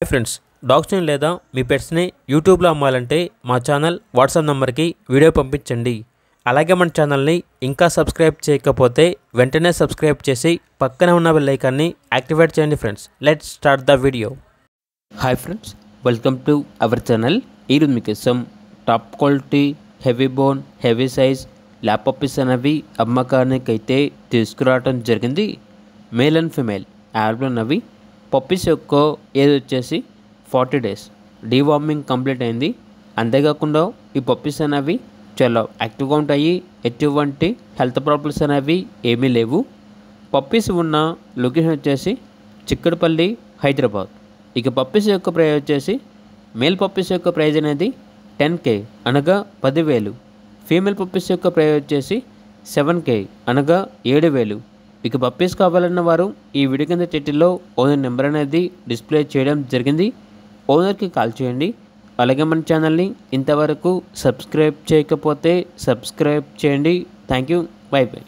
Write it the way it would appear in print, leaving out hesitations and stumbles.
Friends, డాగ్స్ని లేదా మీ పెట్స్ని యూట్యూబ్లో అమ్మాలంటే మా ఛానల్ వాట్సాప్ నెంబర్కి వీడియో పంపించండి. అలాగే మన ఛానల్ని ఇంకా సబ్స్క్రైబ్ చేయకపోతే వెంటనే సబ్స్క్రైబ్ చేసి పక్కన ఉన్న బెల్ ఐకాన్ని యాక్టివేట్ చేయండి. Friends, let's start the video. Hi friends, welcome to our channel. ఈరోజు మీకోసం top quality heavy bone heavy size lap puppies అనేవి అమ్మకానికి అయితే తీసుకురావడం జరిగింది. మేల్ అండ్ ఫిమేల్ యాడ్లో ఉన్నవి. పప్పీస్ యొక్క ఏజ్ వచ్చేసి 40 days. డీవార్మింగ్ కంప్లీట్ అయింది. అంతేకాకుండా ఈ పప్పీస్ అనేవి చాలా యాక్టివ్గా ఉంటాయి. ఎటువంటి హెల్త్ ప్రాబ్లమ్స్ అనేవి ఏమీ లేవు. పప్పీస్ ఉన్న లొకేషన్ వచ్చేసి చిక్కడపల్లి, హైదరాబాద్. ఇక పప్పీస్ యొక్క ప్రైస్ వచ్చేసి మేల్ పప్పీస్ యొక్క ప్రైజ్ అనేది 10K అనగా 10,000. ఫీమేల్ పప్పీస్ యొక్క ప్రైస్ వచ్చేసి 7K అనగా 7,000. ఇక పప్పీస్ కావాలన్న వారు ఈ వీడియో కింద టైటిల్లో ఓనర్ నెంబర్ అనేది డిస్ప్లే చేయడం జరిగింది. ఓనర్కి కాల్ చేయండి. అలాగే మన ఛానల్ని ఇంతవరకు సబ్స్క్రైబ్ చేయకపోతే సబ్స్క్రైబ్ చేయండి. Thank you. By by.